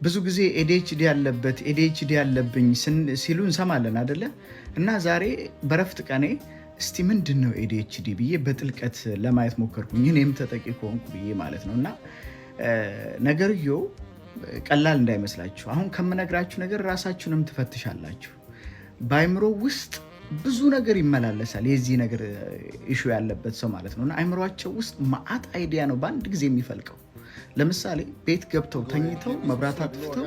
ብዙ ጊዜ ኤዲኤችዲ ያለብኝ ሲሉ እንሰማለን አይደለ? እና ዛሬ በረፍት ቀኔ እስቲ ምንድነው ኤዲኤችዲ ብዬ በጥልቀት ለማየት ሞከርኩኝ። እኔም ተጠቂ ሆንኩ ብዬ ማለት ነው። እና ነገርየው ቀላል እንዳይመስላችሁ። አሁን ከምነግራችሁ ነገር ራሳችሁንም ትፈትሻላችሁ። በአይምሮ ውስጥ ብዙ ነገር ይመላለሳል። የዚህ ነገር ኢሹ ያለበት ሰው ማለት ነው። እና አይምሮአቸው ውስጥ ማአት አይዲያ ነው በአንድ ጊዜ የሚፈልቀው። ለምሳሌ ቤት ገብተው ተኝተው መብራት አጥፍተው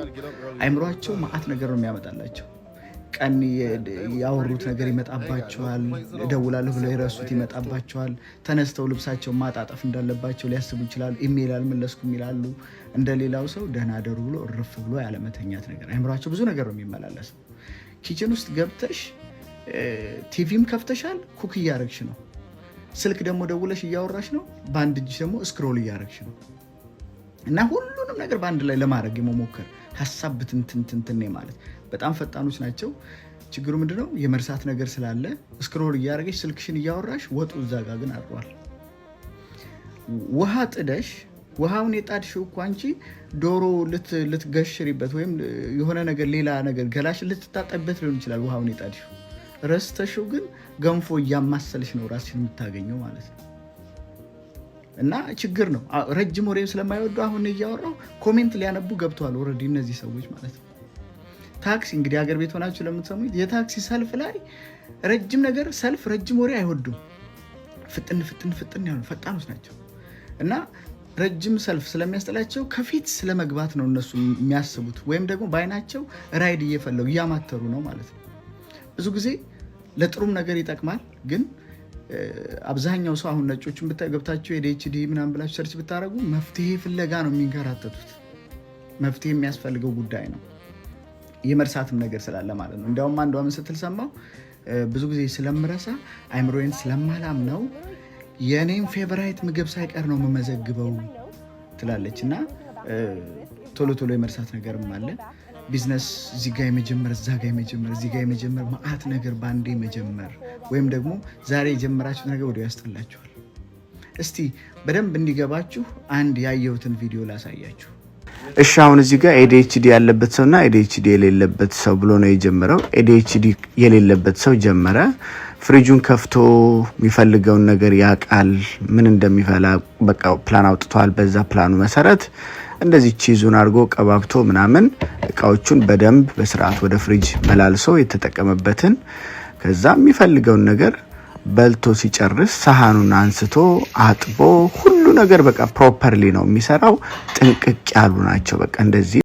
አይምሮአቸው ማአት ነገር ነው የሚያመጣላቸው። ቀን ያወሩት ነገር ይመጣባቸዋል። እደውላለሁ ብለው የረሱት ይመጣባቸዋል። ተነስተው ልብሳቸው ማጣጠፍ እንዳለባቸው ሊያስቡ ይችላሉ። ኢሜል አልመለስኩም ይላሉ። እንደሌላው ሰው ደህና አደሩ ብሎ እርፍ ብሎ ያለመተኛት ነገር። አይምሮአቸው ብዙ ነገር ነው የሚመላለሰው። ኪችን ውስጥ ገብተሽ ቲቪም ከፍተሻል፣ ኩክ እያረግሽ ነው። ስልክ ደግሞ ደውለሽ እያወራሽ ነው። በአንድ እጅ ደግሞ ስክሮል እያረግሽ ነው። እና ሁሉንም ነገር በአንድ ላይ ለማድረግ የመሞከር ሀሳብ ብትንትንትን ማለት በጣም ፈጣኖች ናቸው። ችግሩ ምንድነው? የመርሳት ነገር ስላለ ስክሮል እያረገሽ ስልክሽን እያወራሽ ወጡ እዛ ጋ ግን አድሯል። ውሃ ጥደሽ ውሃውን የጣድሽው እኮ አንቺ ዶሮ ልትገሽሪበት ወይም የሆነ ነገር ሌላ ነገር ገላሽ ልትታጠቢበት ሊሆን ይችላል። ውሃውን የጣድሽው ረስተሽው ግን ገንፎ እያማሰልሽ ነው ራስሽን የምታገኘው ማለት ነው። እና ችግር ነው። ረጅም ወሬም ስለማይወዱ አሁን እያወራው ኮሜንት ሊያነቡ ገብተዋል ኦልሬዲ እነዚህ ሰዎች ማለት ነው። ታክሲ እንግዲህ ሀገር ቤት ሆናችሁ ለምትሰሙት የታክሲ ሰልፍ ላይ ረጅም ነገር ሰልፍ ረጅም ወሬ አይወዱም። ፍጥን ያሉ ፈጣኖች ናቸው። እና ረጅም ሰልፍ ስለሚያስጠላቸው ከፊት ስለመግባት ነው እነሱ የሚያስቡት፣ ወይም ደግሞ በአይናቸው ራይድ እየፈለጉ እያማተሩ ነው ማለት ነው። ብዙ ጊዜ ለጥሩም ነገር ይጠቅማል። ግን አብዛኛው ሰው አሁን ነጮችን ገብታችሁ ኤዲኤችዲ ምናምን ብላችሁ ሰርች ብታደርጉ መፍትሄ ፍለጋ ነው የሚንከራተቱት። መፍትሄ የሚያስፈልገው ጉዳይ ነው። የመርሳትም ነገር ስላለ ማለት ነው። እንዲያውም አንዷ ምን ስትል ሰማሁ፣ ብዙ ጊዜ ስለምረሳ አይምሮዬን ስለማላም ነው የኔም ፌቨራይት ምግብ ሳይቀር ነው የምመዘግበው ትላለች። እና ቶሎ ቶሎ የመርሳት ነገርም አለ። ቢዝነስ እዚህ ጋር የመጀመር እዛ ጋር የመጀመር እዚህ ጋር የመጀመር ማአት ነገር በአንዴ መጀመር፣ ወይም ደግሞ ዛሬ የጀመራችሁት ነገር ወዲያው ያስጠላችኋል። እስቲ በደንብ እንዲገባችሁ አንድ ያየሁትን ቪዲዮ ላሳያችሁ። እሺ አሁን እዚህ ጋር ኤዲኤችዲ ያለበት ሰውና ኤዲኤችዲ የሌለበት ሰው ብሎ ነው የጀመረው። ኤዲኤችዲ የሌለበት ሰው ጀመረ። ፍሪጁን ከፍቶ የሚፈልገውን ነገር ያውቃል። ምን እንደሚፈላ በቃ ፕላን አውጥቷል። በዛ ፕላኑ መሰረት እንደዚህ ቺዙን አድርጎ ቀባብቶ ምናምን እቃዎቹን በደንብ በስርዓት ወደ ፍሪጅ መላልሶ የተጠቀመበትን ከዛ የሚፈልገውን ነገር በልቶ ሲጨርስ ሳህኑን አንስቶ አጥቦ ሁሉ ነገር በቃ ፕሮፐርሊ ነው የሚሰራው። ጥንቅቅ ያሉ ናቸው። በቃ እንደዚህ